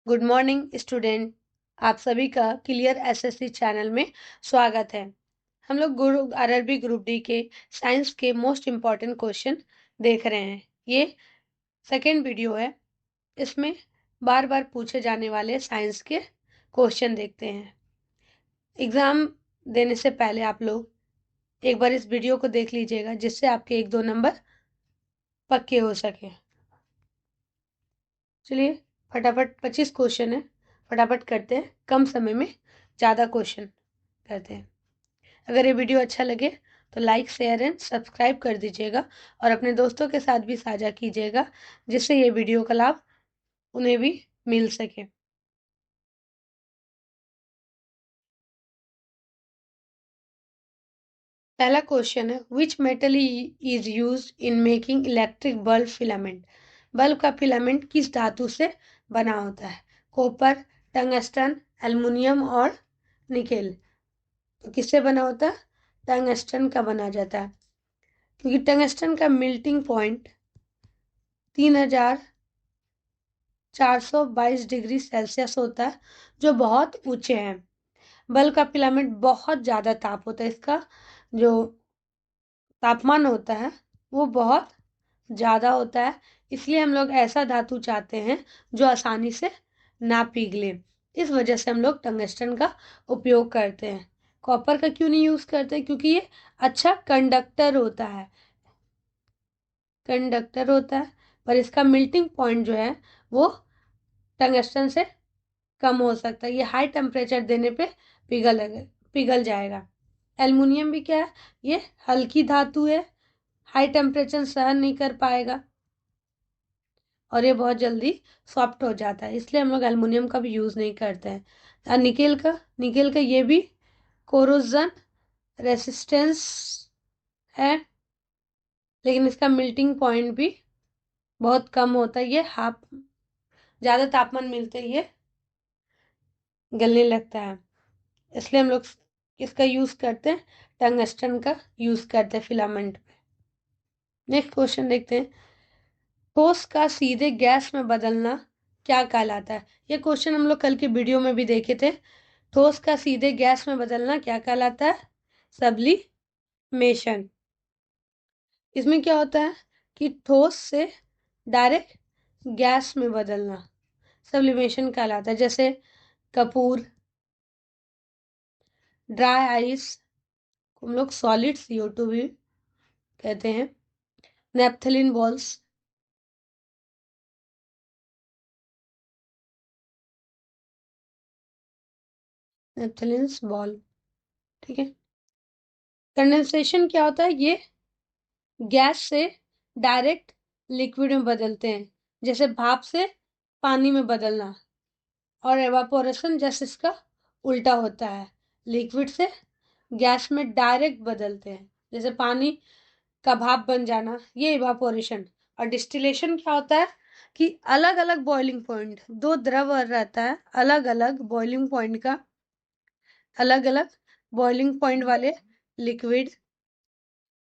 Good morning student. आप सभी का क्लियर एसएससी चैनल में स्वागत है। हम लोग गुरु आरआरबी ग्रुप डी के साइंस के मोस्ट इम्पॉर्टेंट क्वेश्चन देख रहे हैं। ये सेकेंड वीडियो है। इसमें बार बार पूछे जाने वाले साइंस के क्वेश्चन देखते हैं। एग्ज़ाम देने से पहले आप लोग एक बार इस वीडियो को देख लीजिएगा, जिससे आपके 1-2 नंबर पक्के हो सके। चलिए फटाफट 25 क्वेश्चन है, फटाफट करते हैं, कम समय में ज़्यादा क्वेश्चन करते हैं। अगर ये वीडियो अच्छा लगे तो लाइक शेयर एंड सब्सक्राइब कर दीजिएगा और अपने दोस्तों के साथ भी साझा कीजिएगा, जिससे ये वीडियो का लाभ उन्हें भी मिल सके। पहला क्वेश्चन है, which metal is use in making electric bulb filament. Bulb का फिलामेंट किस धातु से बना होता है? कॉपर, टंगस्टन, एल्युमिनियम और निकेल। तो किससे बना होता है? टंगस्टन का बना जाता है, क्योंकि टंगस्टन का मेल्टिंग पॉइंट 3422 डिग्री सेल्सियस होता है, जो बहुत ऊंचे हैं। बल्ब का फिलामेंट बहुत ज़्यादा ताप होता है, इसका जो तापमान होता है वो बहुत ज़्यादा होता है। इसलिए हम लोग ऐसा धातु चाहते हैं जो आसानी से ना पिघले। इस वजह से हम लोग टंगस्टन का उपयोग करते हैं। कॉपर का क्यों नहीं यूज़ करते? क्योंकि ये अच्छा कंडक्टर होता है, पर इसका मेल्टिंग पॉइंट जो है वो टंगस्टन से कम हो सकता है। ये हाई टेम्परेचर देने पे पिघल जाएगा। एल्युमिनियम भी क्या है? ये हल्की धातु है, हाई टेम्परेचर सहन नहीं कर पाएगा और ये बहुत जल्दी सॉफ्ट हो जाता है, इसलिए हम लोग एल्युमिनियम का भी यूज़ नहीं करते हैं। और निकेल का ये भी कोरोजन रेसिस्टेंस है, लेकिन इसका मेल्टिंग पॉइंट भी बहुत कम होता है। ये ज़्यादा तापमान मिलते ही ये गलने लगता है, इसलिए हम लोग इसका यूज़ करते हैं, टंगस्टन का यूज़ करते हैं फिलामेंट में। नेक्स्ट क्वेश्चन देखते हैं, ठोस का सीधे गैस में बदलना क्या कहलाता है? ये क्वेश्चन हम लोग कल के वीडियो में भी देखे थे। ठोस का सीधे गैस में बदलना क्या कहलाता है? सब्लिमेशन। इसमें क्या होता है कि ठोस से डायरेक्ट गैस में बदलना सब्लिमेशन कहलाता है। जैसे कपूर, ड्राई आइस, हम लोग सॉलिड CO2 भी कहते हैं, नेपथलीन बॉल्स, नेपथलीन्स बॉल। ठीक है। कंडेंसेशन क्या होता है? ये गैस से डायरेक्ट लिक्विड में बदलते हैं, जैसे भाप से पानी में बदलना। और एवापोरेशन जैसे इसका उल्टा होता है, लिक्विड से गैस में डायरेक्ट बदलते हैं, जैसे पानी का भाप बन जाना, ये इवापोरेशन। और डिस्टिलेशन क्या होता है कि अलग अलग बॉइलिंग पॉइंट, दो द्रव रहता है, अलग अलग बॉइलिंग पॉइंट वाले लिक्विड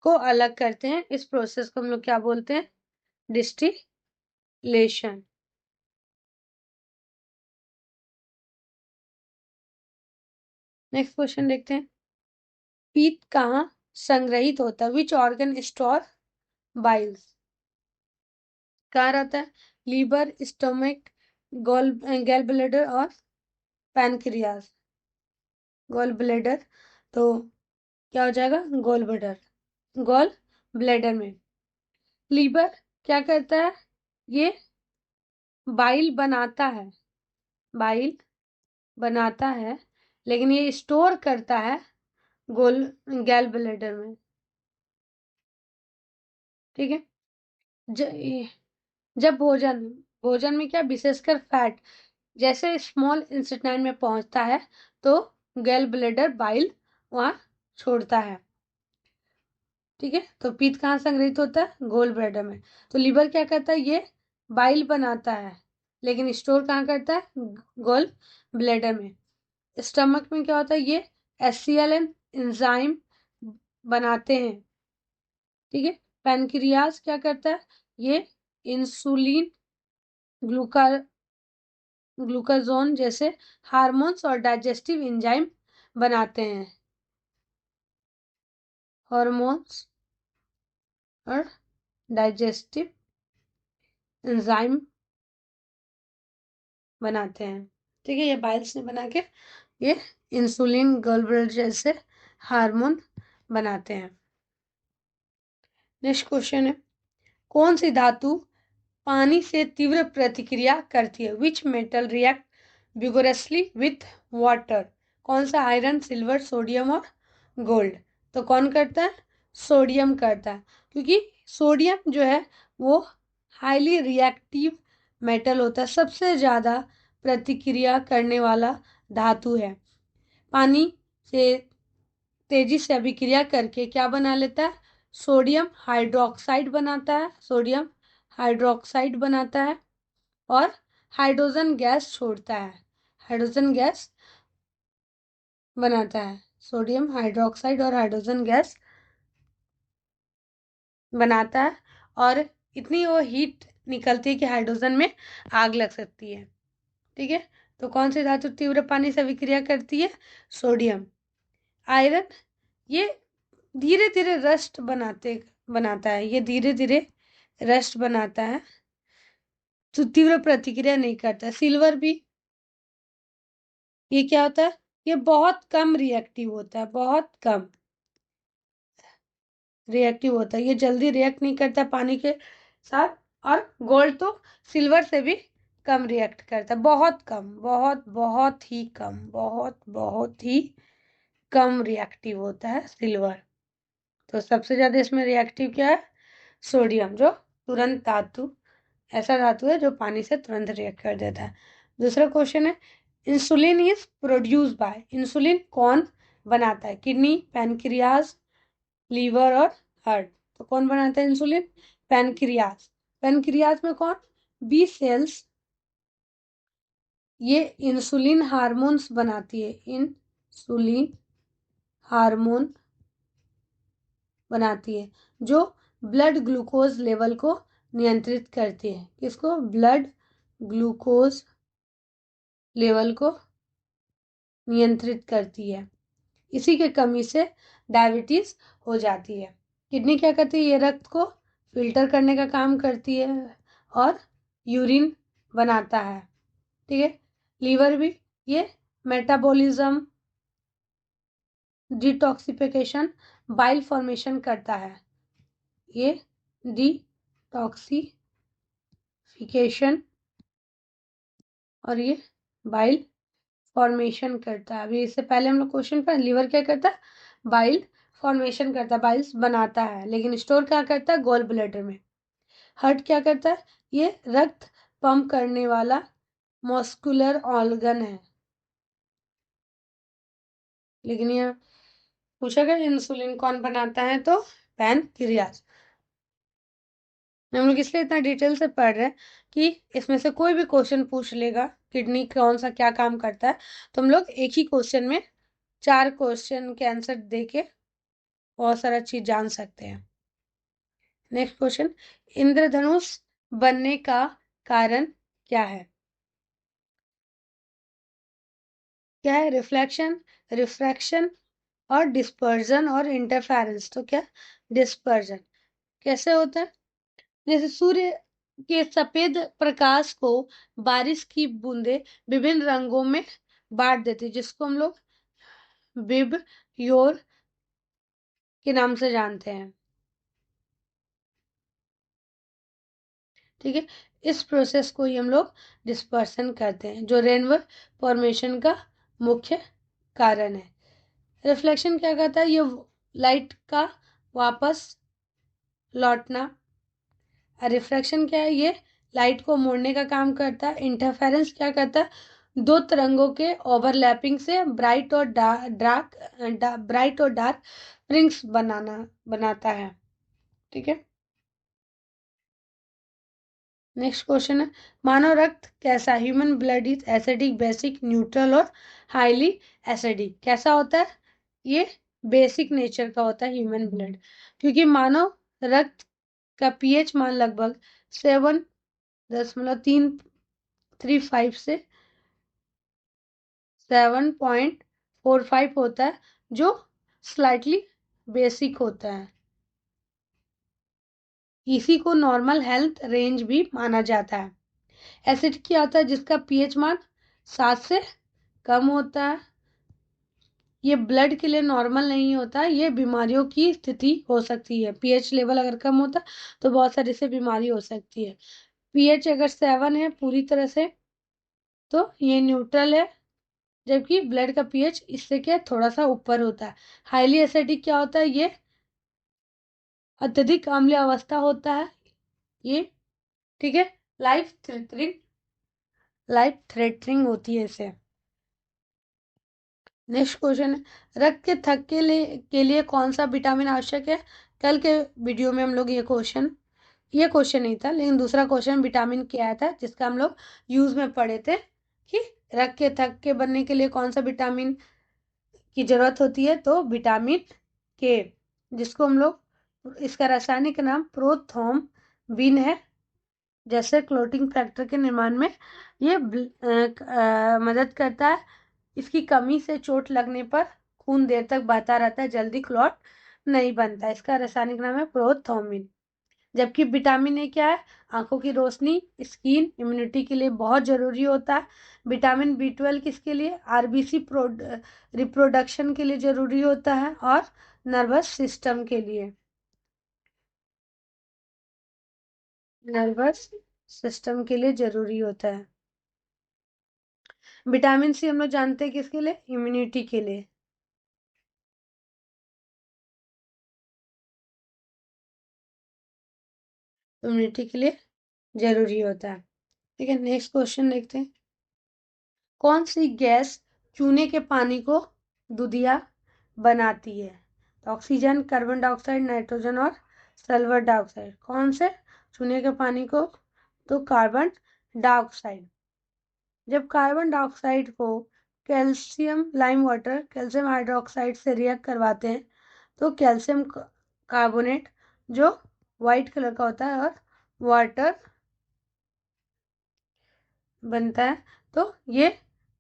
को अलग करते हैं। इस प्रोसेस को हम लोग क्या बोलते हैं? डिस्टिलेशन। नेक्स्ट क्वेश्चन देखते हैं, पीत कहाँ संग्रहित होता है? Which organ store Biles? कहाँ रहता है? लीवर, स्टोमक, गैल ब्लैडर और पैनक्रियाज। गॉल ब्लैडर, तो क्या हो जाएगा? गॉल ब्लैडर में। लीवर क्या करता है? ये बाइल बाइल बनाता है, लेकिन ये स्टोर करता है गोल गैल ब्लैडर में। ठीक है। ज, जब भोजन में क्या, विशेषकर फैट जैसे स्मॉल इंटेस्टाइन में पहुंचता है, तो गैल ब्लैडर बाइल वहां छोड़ता है। ठीक है। तो पित्त कहाँ संग्रहित होता है? गोल ब्लैडर में। तो लीवर क्या करता है? ये बाइल बनाता है, लेकिन स्टोर कहाँ करता है? गोल ब्लैडर में। स्टमक में क्या होता है? ये HCl एंजाइम बनाते हैं। ठीक है। पैनक्रियाज क्या करता है? ये इंसुलिन, ग्लूका ग्लूकाजोन जैसे हार्मोन्स और डाइजेस्टिव एंजाइम बनाते हैं। हार्मोन्स और डाइजेस्टिव एंजाइम बनाते हैं। ठीक है, ये बाइल्स ने बना के ये इंसुलिन, गॉलब्लैडर जैसे हार्मोन बनाते हैं। नेक्स्ट क्वेश्चन है, कौन सी धातु पानी से तीव्र प्रतिक्रिया करती है? Which metal react vigorously with water? कौन सा? आयरन, सिल्वर, सोडियम और गोल्ड। तो कौन करता है? सोडियम करता है, क्योंकि सोडियम जो है वो हाईली रिएक्टिव मेटल होता है, सबसे ज़्यादा प्रतिक्रिया करने वाला धातु है। पानी से तेजी से अभिक्रिया करके क्या बना लेता है? सोडियम हाइड्रोक्साइड बनाता है, सोडियम हाइड्रोक्साइड बनाता है और हाइड्रोजन गैस छोड़ता है, हाइड्रोजन गैस बनाता है। सोडियम हाइड्रोक्साइड और हाइड्रोजन गैस बनाता है और इतनी वो हीट निकलती है कि हाइड्रोजन में आग लग सकती है। ठीक है, तो कौन सी धातु तीव्र पानी से अभिक्रिया करती है? सोडियम। आयरन ये धीरे धीरे रस्ट बनाता है, ये धीरे धीरे रस्ट बनाता है, तो तीव्र प्रतिक्रिया नहीं करता। सिल्वर भी, ये क्या होता है? ये बहुत कम रिएक्टिव होता है, बहुत कम रिएक्टिव होता है, ये जल्दी रिएक्ट नहीं करता पानी के साथ। और गोल्ड तो सिल्वर से भी कम रिएक्ट करता है, बहुत कम, बहुत बहुत ही कम, बहुत बहुत ही कम रिएक्टिव होता है सिल्वर। तो सबसे ज्यादा इसमें रिएक्टिव क्या है? सोडियम, जो तुरंत धातु, ऐसा धातु है जो पानी से तुरंत रिएक्ट कर देता है। दूसरा क्वेश्चन है, insulin is produce by? Insulin कौन बनाता है? किडनी, पैनक्रियाज, लीवर और हार्ट। तो कौन बनाता है इंसुलिन? पैनक्रियाज। पैनक्रियाज में कौन? बी सेल्स, ये इंसुलिन हार्मोन्स बनाती है, इंसुलिन हार्मोन बनाती है जो ब्लड ग्लूकोज लेवल को नियंत्रित करती है। किसको? ब्लड ग्लूकोज लेवल को नियंत्रित करती है। इसी के कमी से डायबिटीज हो जाती है। किडनी क्या करती है? ये रक्त को फिल्टर करने का काम करती है और यूरिन बनाता है। ठीक है, लीवर भी ये मेटाबॉलिज्म, डिटॉक्सिफिकेशन, बाइल फॉर्मेशन करता है। ये डिटॉक्सिफिकेशन और ये बाइल फॉर्मेशन करता है। अभी इससे पहले हम लोग क्वेश्चन पर, लीवर क्या करता है? बाइल फॉर्मेशन करता है, बाइल्स बनाता है, लेकिन स्टोर क्या करता है? गॉल ब्लैडर में। हार्ट क्या करता है? ये रक्त पंप करने वाला मस्कुलर ऑर्गन है। लेकिन ये पूछा गया इंसुलिन कौन बनाता है, तो पैनक्रियाज। हम लोग इसलिए इतना डिटेल से पढ़ रहे हैं कि इसमें से कोई भी क्वेश्चन पूछ लेगा किडनी कौन सा क्या काम करता है, तो हम लोग एक ही क्वेश्चन में 4 क्वेश्चन के आंसर देके बहुत सारा चीज जान सकते हैं। नेक्स्ट क्वेश्चन, इंद्रधनुष बनने का कारण क्या है? क्या है? रिफ्लेक्शन, रिफ्रैक्शन और डिस्पर्जन और इंटरफेरेंस। तो क्या? डिस्पर्जन। कैसे होता है? जैसे सूर्य के सफेद प्रकाश को बारिश की बूंदे विभिन्न रंगों में बांट देती है, जिसको हम लोग विब योर के नाम से जानते हैं। ठीक है, इस प्रोसेस को ही हम लोग डिस्पर्सन करते हैं, जो रेनबो फॉर्मेशन का मुख्य कारण है। रिफ्लेक्शन क्या कहता है? ये लाइट का वापस लौटना। रिफ्रैक्शन क्या है? ये लाइट को मोड़ने का काम करता है। इंटरफेरेंस क्या करता है? दो तरंगों के ओवरलैपिंग से ब्राइट और डार्क रिंग्स बनाता है। ठीक है, नेक्स्ट क्वेश्चन है, मानव रक्त कैसा? Human blood is acidic, basic, neutral और हाईली एसिडिक। कैसा होता है? ये बेसिक नेचर का होता है ह्यूमन ब्लड, क्योंकि मानव रक्त का पीएच मान लगभग 7.335 से 7.45 होता है, जो स्लाइटली बेसिक होता है। इसी को नॉर्मल हेल्थ रेंज भी माना जाता है। एसिड क्या होता है? जिसका पीएच मान 7 से कम होता है। ये ब्लड के लिए नॉर्मल नहीं होता, ये बीमारियों की स्थिति हो सकती है। पीएच लेवल अगर कम होता तो बहुत सारी से बीमारी हो सकती है। पीएच अगर 7 है पूरी तरह से तो ये न्यूट्रल है, जबकि ब्लड का पीएच इससे क्या थोड़ा सा ऊपर होता है। हाईली एसिडिक क्या होता है? ये अत्यधिक अम्लीय अवस्था होता है ये, ठीक है। लाइफ थ्रेटनिंग होती है इसे। नेक्स्ट क्वेश्चन है, रक्त के थक्के के लिए कौन सा विटामिन आवश्यक है? कल के वीडियो में हम लोग ये क्वेश्चन नहीं था, लेकिन दूसरा क्वेश्चन विटामिन के आया था, जिसका हम लोग यूज में पढ़े थे कि रक्त के थक्के बनने के लिए कौन सा विटामिन की जरूरत होती है। तो विटामिन के, जिसको हम लोग, इसका रासायनिक नाम प्रोथ्रोम्बिन है। जैसे क्लोटिंग फैक्टर के निर्माण में ये मदद करता है। इसकी कमी से चोट लगने पर खून देर तक बहता रहता है, जल्दी क्लॉट नहीं बनता। इसका रासायनिक नाम है प्रोथ्रोम्बिन। जबकि विटामिन ए क्या है? आंखों की रोशनी, स्किन, इम्यूनिटी के लिए बहुत जरूरी होता है। विटामिन B12 किसके लिए? आरबीसी रिप्रोडक्शन के लिए जरूरी होता है, और नर्वस सिस्टम के लिए। नर्वस सिस्टम के लिए जरूरी होता है। विटामिन सी हम लोग जानते हैं किसके लिए? इम्यूनिटी के लिए। इम्यूनिटी के लिए जरूरी होता है, ठीक है। नेक्स्ट क्वेश्चन देखते हैं, कौन सी गैस चूने के पानी को दूधिया बनाती है? तो ऑक्सीजन, कार्बन डाइऑक्साइड, नाइट्रोजन और सल्फर डाइऑक्साइड। कौन से चूने के पानी को? तो कार्बन डाइऑक्साइड। जब कार्बन डाइऑक्साइड को calcium lime water, calcium hydroxide से रिएक्ट करवाते हैं तो कैल्शियम कार्बोनेट, जो वाइट कलर का होता है, और वाटर बनता है। तो ये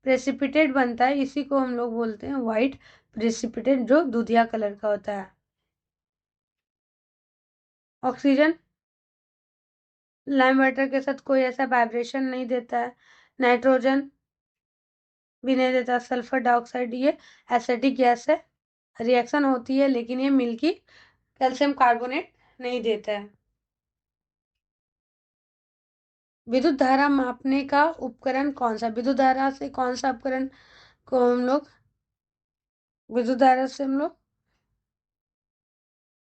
प्रेसिपिटेट बनता है, इसी को हम लोग बोलते हैं वाइट प्रेसिपिटेट, जो दूधिया कलर का होता है। ऑक्सीजन लाइम वाटर के साथ कोई ऐसा वाइब्रेशन नहीं देता है। नाइट्रोजन भी नहीं देता। सल्फर डाइऑक्साइड ये एसिडिक गैस है, रिएक्शन होती है, लेकिन ये मिल्की कैल्शियम कार्बोनेट नहीं देता है। विद्युत धारा मापने का उपकरण कौन सा? विद्युत धारा से कौन सा उपकरण को हम लोग, विद्युत धारा से हम लोग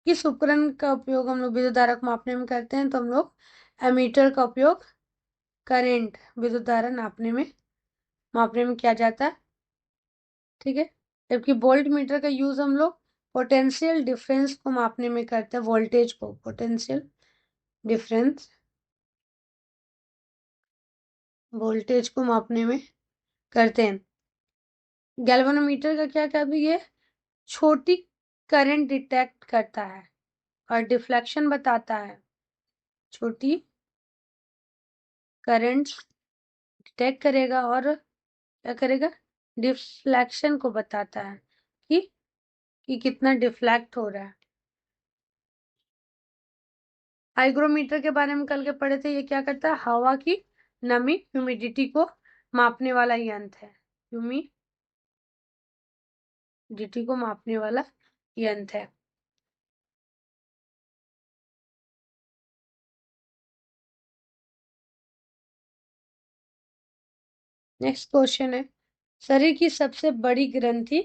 किस उपकरण का उपयोग हम लोग विद्युत धारा को मापने में करते हैं? तो हम लोग एमीटर का उपयोग करंट विद्युत धारा मापने में किया जाता है, ठीक है। जबकि वोल्ट मीटर का यूज हम लोग पोटेंशियल डिफरेंस को मापने में करते हैं, वोल्टेज को, पोटेंशियल डिफरेंस वोल्टेज को मापने में करते हैं। गैल्वेनोमीटर का क्या काम है? ये छोटी करंट डिटेक्ट करता है और डिफ्लेक्शन बताता है। छोटी करंट डिटेक्ट करेगा और क्या करेगा? डिफ्लेक्शन को बताता है कि कितना डिफ्लेक्ट हो रहा है। हाइग्रोमीटर के बारे में कल के पढ़े थे। ये क्या करता है? हवा की नमी, ह्यूमिडिटी को मापने वाला यंत्र है। ह्यूमिडिटी को मापने वाला यंत्र है। नेक्स्ट क्वेश्चन है, शरीर की सबसे बड़ी ग्रंथि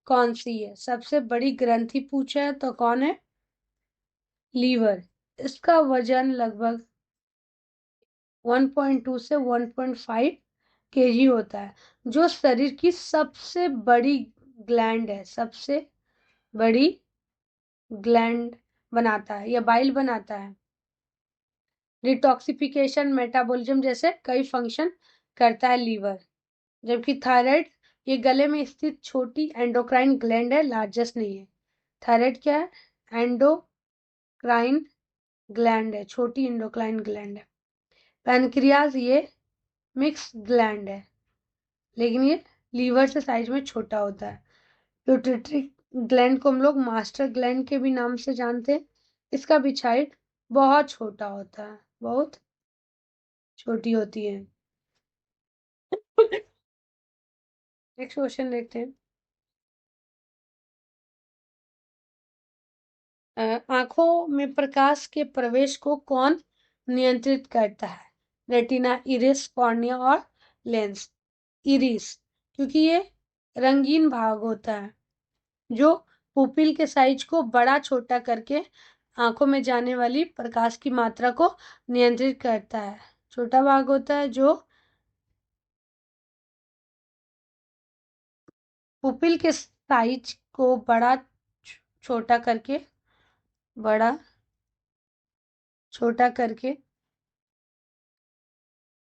कौन सी है? सबसे बड़ी ग्रंथि पूछा है तो कौन है? लीवर। इसका वजन लगभग 1.2 से 1.5 केजी होता है। जो शरीर की सबसे बड़ी ग्लैंड है, सबसे बड़ी ग्लैंड बनाता है या बाइल बनाता है। डिटॉक्सिफिकेशन, मेटाबॉलिज्म जैसे कई फंक्शन करता है लीवर। जबकि थायराइड ये गले में स्थित छोटी एंडोक्राइन ग्लैंड है, लार्जेस्ट नहीं है। थायराइड क्या है? एंडोक्राइन ग्लैंड है, छोटी एंडोक्राइन ग्लैंड है। पैनक्रियाज ये मिक्स ग्लैंड है, लेकिन ये लीवर से साइज में छोटा होता है। पिट्यूटरी ग्लैंड को हम लोग मास्टर ग्लैंड के भी नाम से जानते हैं। इसका भी साइज बहुत छोटा होता है, बहुत छोटी होती है। नेक्स्ट क्वेश्चन देखते हैं। आंखों में प्रकाश के प्रवेश को कौन नियंत्रित करता है? रेटिना, इरिस, कॉर्निया और लेंस। इरिस, क्योंकि ये रंगीन भाग होता है जो पुपिल के साइज को बड़ा छोटा करके आंखों में जाने वाली प्रकाश की मात्रा को नियंत्रित करता है। छोटा भाग होता है जो पुपिल के साइज को छोटा करके बड़ा छोटा करके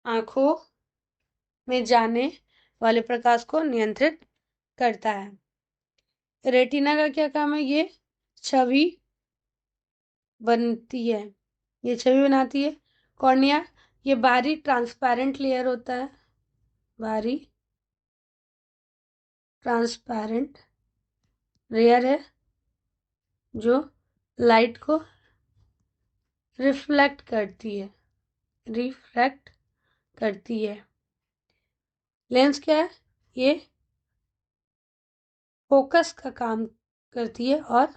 आंखों में जाने वाले प्रकाश को नियंत्रित करता है। रेटिना का क्या काम है? ये छवि बनती है, ये छवि बनाती है। कॉर्निया, ये बाहरी ट्रांसपेरेंट लेयर होता है, बाहरी ट्रांसपेरेंट लेयर है जो लाइट को रिफ्लेक्ट करती है, रिफ्रैक्ट करती है। लेंस क्या है? ये फोकस का काम करती है और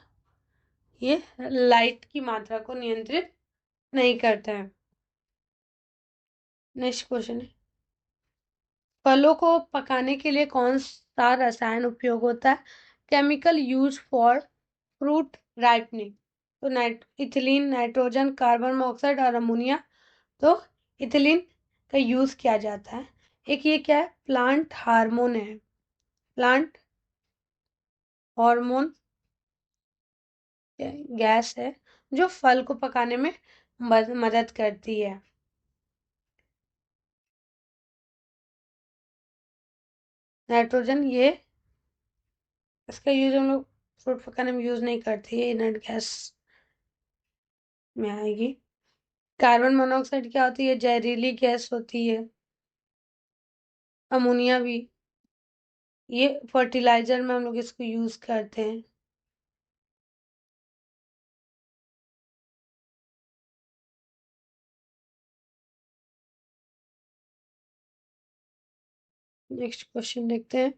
ये लाइट की मात्रा को नियंत्रित नहीं करता है। नेक्स्ट क्वेश्चन है, फलों को पकाने के लिए कौन सा रसायन उपयोग होता है? Chemical use for fruit ripening. तो इथिलीन, नाइट्रोजन, कार्बन मोनोऑक्साइड और अमोनिया। तो इथिलीन का यूज किया जाता है। एक ये क्या है? प्लांट हार्मोन है, प्लांट हार्मोन गैस है जो फल को पकाने में मदद करती है। नाइट्रोजन, ये इसका यूज हम लोग फ्रूट पकाने में यूज नहीं करते, ये इनर्ट गैस में आएगी। कार्बन मोनोऑक्साइड क्या होती है? जहरीली गैस होती है। अमोनिया भी, ये फर्टिलाइजर में हम लोग इसको यूज करते हैं। नेक्स्ट क्वेश्चन देखते हैं।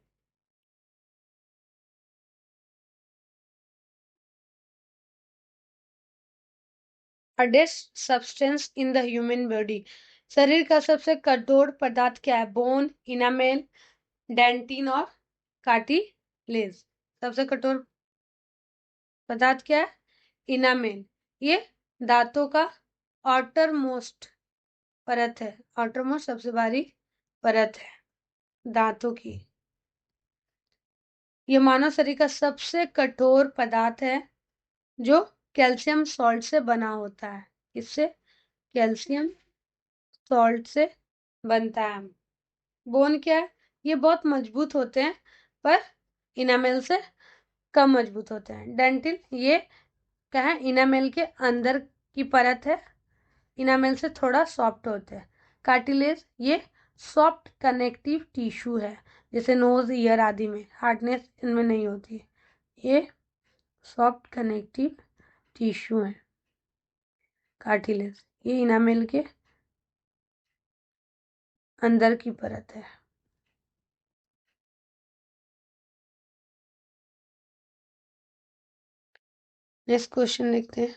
Hardest substance in the human body. शरीर का सबसे कठोर पदार्थ क्या है? बोन, इनामेल, डेंटिन और कार्टिलेज। सबसे कठोर पदार्थ क्या है? इनामेल। ये दांतों का आउटर मोस्ट परत है, आउटर मोस्ट सबसे बाहरी परत है दांतों की। ये मानव शरीर का सबसे कठोर पदार्थ है जो कैल्शियम सॉल्ट से बना होता है। इससे कैल्शियम सॉल्ट से बनता है। बोन क्या है? ये बहुत मजबूत होते हैं पर इनामेल से कम मजबूत होते हैं। डेंटिन, ये क्या है? इनामेल के अंदर की परत है, इनामेल से थोड़ा सॉफ्ट होते हैं। कार्टिलेज, ये सॉफ्ट कनेक्टिव टिश्यू है, जैसे नोज, ईयर आदि में। हार्डनेस इनमें नहीं होती है, ये सॉफ्ट कनेक्टिव टिश्यू है। कार्टिलेज, ये इनामेल के अंदर की परत है। नेक्स्ट क्वेश्चन देखते हैं।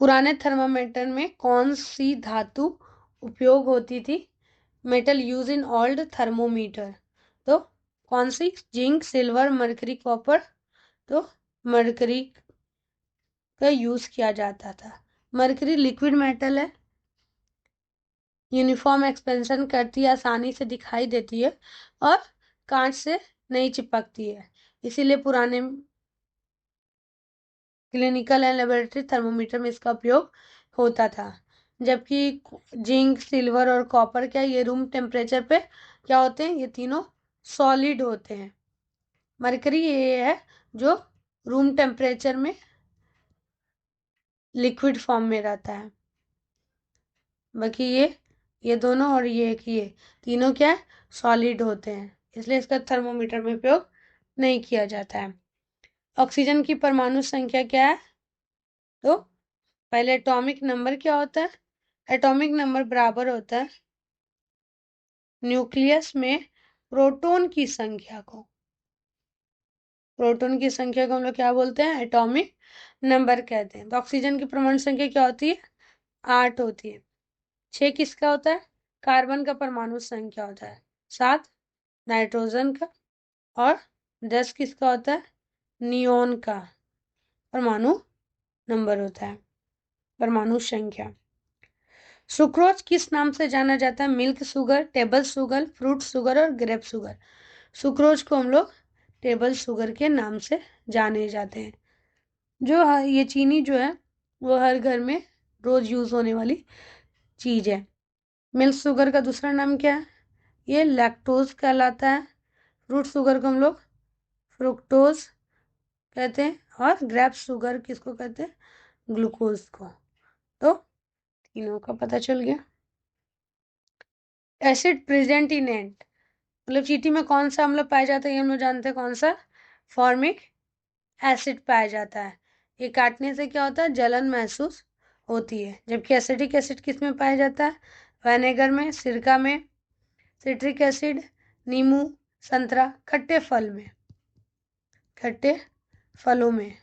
पुराने थर्मामीटर में कौन सी धातु उपयोग होती थी? Metal use in old thermometer. तो कौन सी? Zinc, silver, mercury, copper. तो मरकरी का यूज किया जाता था। मरकरी लिक्विड मेटल है, यूनिफॉर्म एक्सपेंशन करती है, आसानी से दिखाई देती है और कांच से नहीं चिपकती है। इसीलिए पुराने क्लिनिकल एंड लेबोरेटरी थर्मोमीटर में इसका उपयोग होता था। जबकि जिंक, सिल्वर और कॉपर क्या, ये रूम टेम्परेचर पे क्या होते हैं? ये तीनों सॉलिड होते हैं। मरकरी ये है जो रूम टेम्परेचर में लिक्विड फॉर्म में रहता है। बाकी ये ये दोनों और ये एक, ये तीनों क्या है, सॉलिड होते हैं, इसलिए इसका थर्मोमीटर में उपयोग नहीं किया जाता है। ऑक्सीजन की परमाणु संख्या क्या है? तो पहले एटॉमिक नंबर क्या होता है? एटॉमिक नंबर बराबर होता है न्यूक्लियस में प्रोटॉन की संख्या को। प्रोटॉन की संख्या को हम लोग क्या बोलते हैं? एटॉमिक नंबर कहते हैं। तो ऑक्सीजन की परमाणु संख्या क्या होती है? 8 होती है। 6 किसका होता है? कार्बन का परमाणु संख्या होता है। 7 नाइट्रोजन का। और 10 किसका होता है? नियोन का परमाणु नंबर होता है, परमाणु संख्या। सुक्रोज किस नाम से जाना जाता है? Milk sugar, table sugar, fruit sugar और ग्रेप शुगर। सुक्रोज को हम लोग टेबल शुगर के नाम से जाने जाते हैं। जो ये चीनी जो है वो हर घर में रोज यूज होने वाली चीज है। मिल्क शुगर का दूसरा नाम क्या है? ये लैक्टोज कहलाता है। फ्रूट शुगर को हम लोग फ्रुक्टोज कहते हैं। और ग्रेप शुगर किसको कहते हैं? ग्लूकोज को। तो तीनों का पता चल गया। एसिड प्रेजेंट इन एंट, मतलब चींटी में कौन सा अम्ल पाया जाता है? ये हम लोग जानते हैं, कौन सा? फॉर्मिक एसिड पाया जाता है। ये काटने से क्या होता है? जलन महसूस होती है। जबकि एसिडिक एसिड किस में पाया जाता है? विनेगर में, सिरका में, सिट्रिक एसिड, नींबू, संतरा, खट्टे फल में, खट्टे फलों में,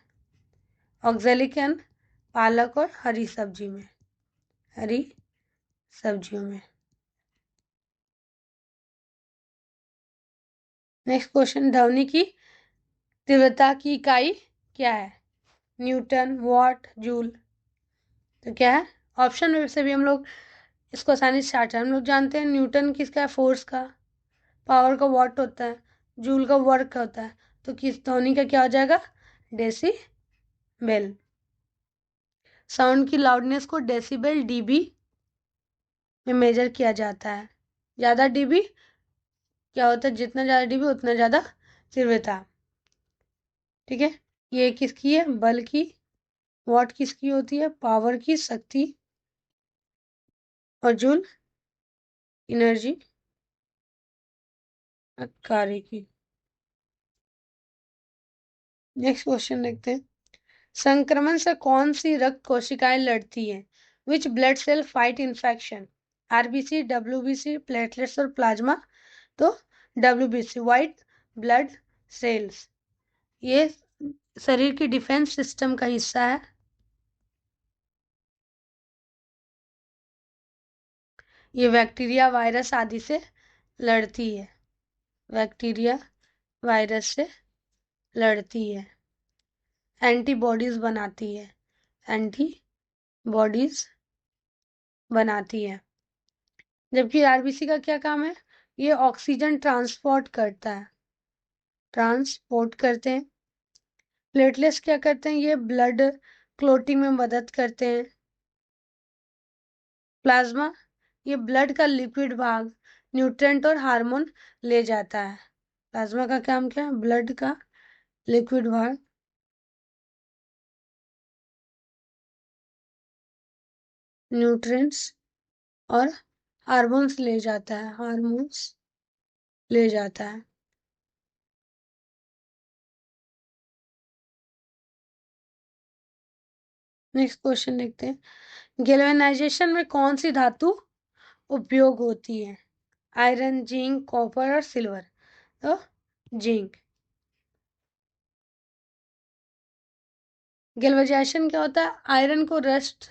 ऑक्जेलिक एंड पालक और हरी सब्जी में, हरी सब्जियों में। नेक्स्ट क्वेश्चन, ध्वनि की तीव्रता की इकाई क्या है? Newton, what, joule. तो क्या है? ऑप्शन में से भी हम लोग इसको आसानी से चार्ट, हम लोग जानते हैं न्यूटन किसका है? फोर्स का। पावर का वॉट होता है। जूल का वर्क होता है। तो किस ध्वनि का क्या हो जाएगा? डेसिबल। साउंड की लाउडनेस को डेसिबल डीबी में मेजर किया जाता है। ज़्यादा डीबी क्या होता है? जितना ज़्यादा डीबी उतना ज़्यादा तीव्रता। ठीक है। ये किसकी है? बल की। वॉट किसकी होती है? पावर की, शक्ति। और जूल एनर्जी, कार्य की। नेक्स्ट क्वेश्चन देखते हैं, संक्रमण से कौन सी रक्त कोशिकाएं लड़ती हैं? Which blood cell fight infection? RBC, WBC, platelets और प्लाज्मा। तो डब्ल्यूबीसी, व्हाइट ब्लड सेल्स। ये शरीर की डिफेंस सिस्टम का हिस्सा है। ये बैक्टीरिया, वायरस आदि से लड़ती है। बैक्टीरिया, वायरस से लड़ती है, एंटीबॉडीज बनाती है, एंटीबॉडीज बनाती है। जबकि आरबीसी का क्या काम है? ये ऑक्सीजन ट्रांसपोर्ट करता है, ट्रांसपोर्ट करते हैं। प्लेटलेट्स क्या करते हैं? ये ब्लड क्लोटिंग में मदद करते हैं। प्लाज्मा, ये ब्लड का लिक्विड भाग न्यूट्रेंट और हार्मोन ले जाता है। प्लाज्मा का काम क्या है? ब्लड का लिक्विड भाग न्यूट्रिएंट्स और हार्मोन्स ले जाता है, हार्मोन्स ले जाता है। नेक्स्ट क्वेश्चन देखते हैं, गैल्वेनाइजेशन में कौन सी धातु उपयोग होती है? आयरन, जिंक, कॉपर और सिल्वर। तो जिंक। गैल्वेनाइजेशन क्या होता है? आयरन को रस्ट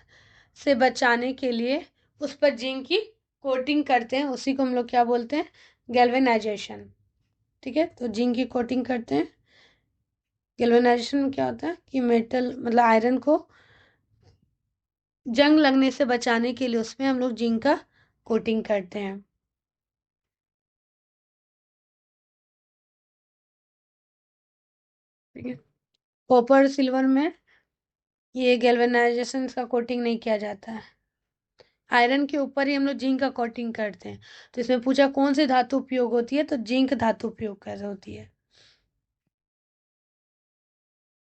से बचाने के लिए उस पर जिंक की कोटिंग करते हैं, उसी को हम लोग क्या बोलते हैं? गैल्वेनाइजेशन। ठीक है, तो जिंक की कोटिंग करते हैं। गैल्वेनाइजेशन में क्या होता है कि मेटल मतलब आयरन को जंग लगने से बचाने के लिए उसमें हम लोग जिंक का कोटिंग करते हैं। ठीक है, कॉपर सिल्वर में ये गैल्वेनाइजेशन का कोटिंग नहीं किया जाता है। आयरन के ऊपर ही हम लोग जिंक का कोटिंग करते हैं। तो इसमें पूछा कौन सी धातु उपयोग होती है, तो जिंक धातु उपयोग कैसे होती है।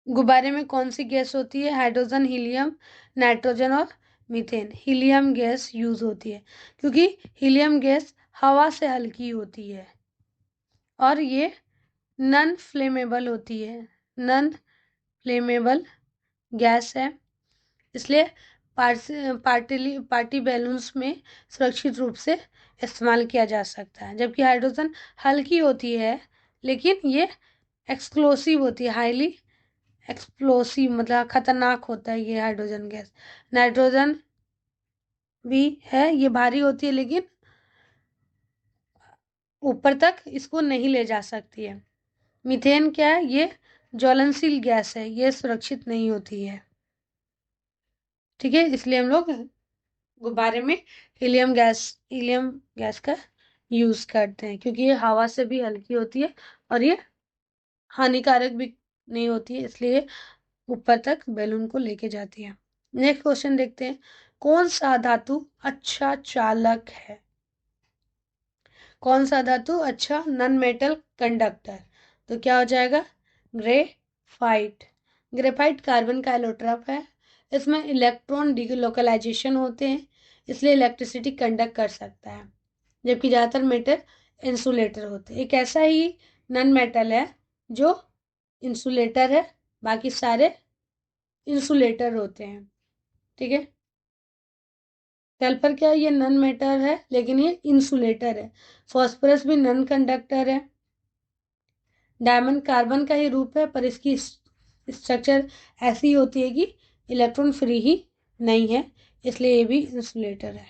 गुब्बारे में कौन सी गैस होती है? हाइड्रोजन, हीलियम, नाइट्रोजन और मीथेन। हीलियम गैस यूज होती है क्योंकि हीलियम गैस हवा से हल्की होती है और ये नॉन फ्लेमेबल होती है, नॉन फ्लेमेबल गैस है, इसलिए पार्टी बैलून्स में सुरक्षित रूप से इस्तेमाल किया जा सकता है। जबकि हाइड्रोजन हल्की होती है लेकिन ये एक्सप्लोसिव होती है, हाईली एक्सप्लोसिव, मतलब खतरनाक होता है ये हाइड्रोजन गैस। नाइट्रोजन भी है, ये भारी होती है लेकिन ऊपर तक इसको नहीं ले जा सकती है। मीथेन क्या है, ये ज्वलनशील गैस है, ये सुरक्षित नहीं होती है। ठीक है, इसलिए हम लोग गुब्बारे में हीलियम गैस का यूज करते हैं क्योंकि ये हवा से भी हल्की होती है और ये हानिकारक भी नहीं होती है, इसलिए ऊपर तक बैलून को लेके जाती है। नेक्स्ट क्वेश्चन देखते हैं, कौन सा धातु अच्छा चालक है? कौन सा धातु अच्छा नॉन मेटल कंडक्टर? तो क्या हो जाएगा? ग्रेफाइट। ग्रेफाइट कार्बन का एलोट्रॉप है, इसमें इलेक्ट्रॉन डिलोकलाइजेशन होते हैं, इसलिए इलेक्ट्रिसिटी कंडक्ट कर सकता है। जबकि ज़्यादातर मेटल इंसुलेटर होते हैं। एक ऐसा ही नॉन मेटल है जो इंसुलेटर है, बाकी सारे इंसुलेटर होते हैं। ठीक है, सल्फर क्या है, ये नॉन मेटल है लेकिन ये इंसुलेटर है। फॉस्फोरस भी नॉन कंडक्टर है। डायमंड कार्बन का ही रूप है पर इसकी स्ट्रक्चर ऐसी होती है कि इलेक्ट्रॉन फ्री ही नहीं है, इसलिए ये भी इंसुलेटर है।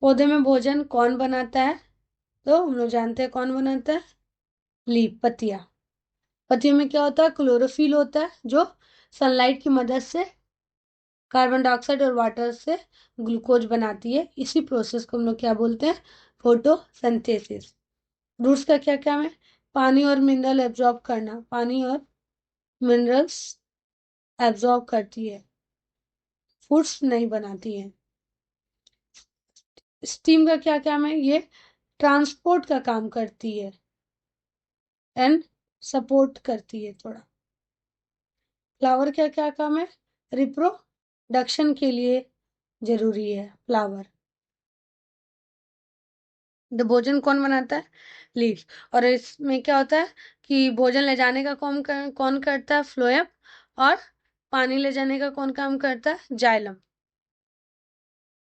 पौधे में भोजन कौन बनाता है? तो हम लोग जानते हैं कौन बनाता है, लीफ, पत्तियां। पत्तियों में क्या होता है, क्लोरोफिल होता है जो सनलाइट की मदद से कार्बन डाइऑक्साइड और वाटर से ग्लूकोज बनाती है। इसी प्रोसेस को हम लोग क्या बोलते हैं, फोटोसिंथेसिस। रूट्स का क्या काम है, पानी और मिनरल एब्जॉर्ब करना, पानी और मिनरल्स एब्जॉर्ब करती है, फूड्स नहीं बनाती है। स्टीम का क्या काम है, ये ट्रांसपोर्ट का काम करती है एंड सपोर्ट करती है थोड़ा। फ्लावर का क्या काम है, रिप्रोडक्शन के लिए जरूरी है फ्लावर। तो भोजन कौन बनाता है, लीव्स। और इसमें क्या होता है कि भोजन ले जाने का कौन करता है, फ्लोएम। और पानी ले जाने का कौन काम करता है, जाइलम।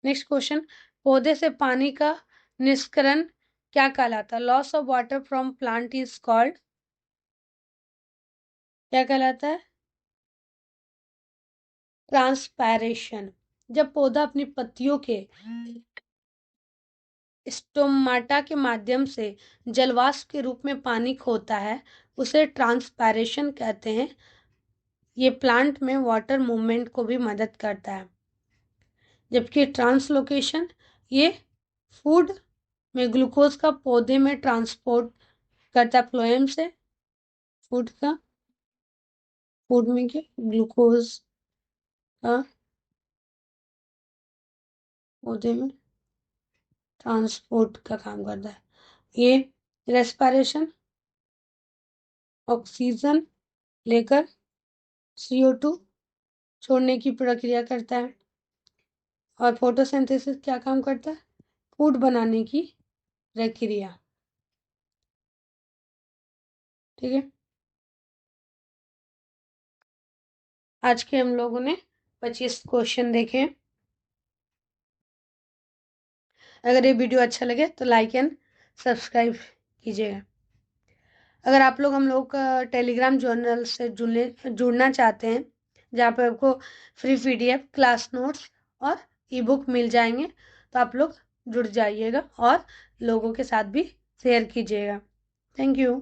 नेक्स्ट क्वेश्चन, पौधे से पानी का निष्करण क्या कहलाता है? Loss of water from plant is called, क्या कहलाता है, ट्रांसपैरेशन। जब पौधा अपनी पत्तियों के स्टोमाटा के माध्यम से जलवाष्प के रूप में पानी खोता है, उसे ट्रांसपैरेशन कहते हैं। ये प्लांट में वाटर मूवमेंट को भी मदद करता है। जबकि ट्रांसलोकेशन, ये फूड में ग्लूकोज का पौधे में ट्रांसपोर्ट करता है फ्लोएम से। फूड में क्या, ग्लूकोज का पौधे में ट्रांसपोर्ट का काम करता है। ये रेस्पिरेशन, ऑक्सीजन लेकर CO2 छोड़ने की प्रक्रिया करता है। और फोटोसिंथेसिस क्या काम करता है, फूड बनाने की प्रक्रिया। ठीक है, आज के हम लोगों ने 25 क्वेश्चन देखे। अगर ये वीडियो अच्छा लगे तो लाइक एंड सब्सक्राइब कीजिएगा। अगर आप लोग हम लोग का टेलीग्राम जर्नल से जुड़ना चाहते हैं, जहाँ पे आपको फ्री PDF, क्लास नोट्स और ई-बुक मिल जाएंगे, तो आप लोग जुड़ जाइएगा और लोगों के साथ भी शेयर कीजिएगा। Thank you.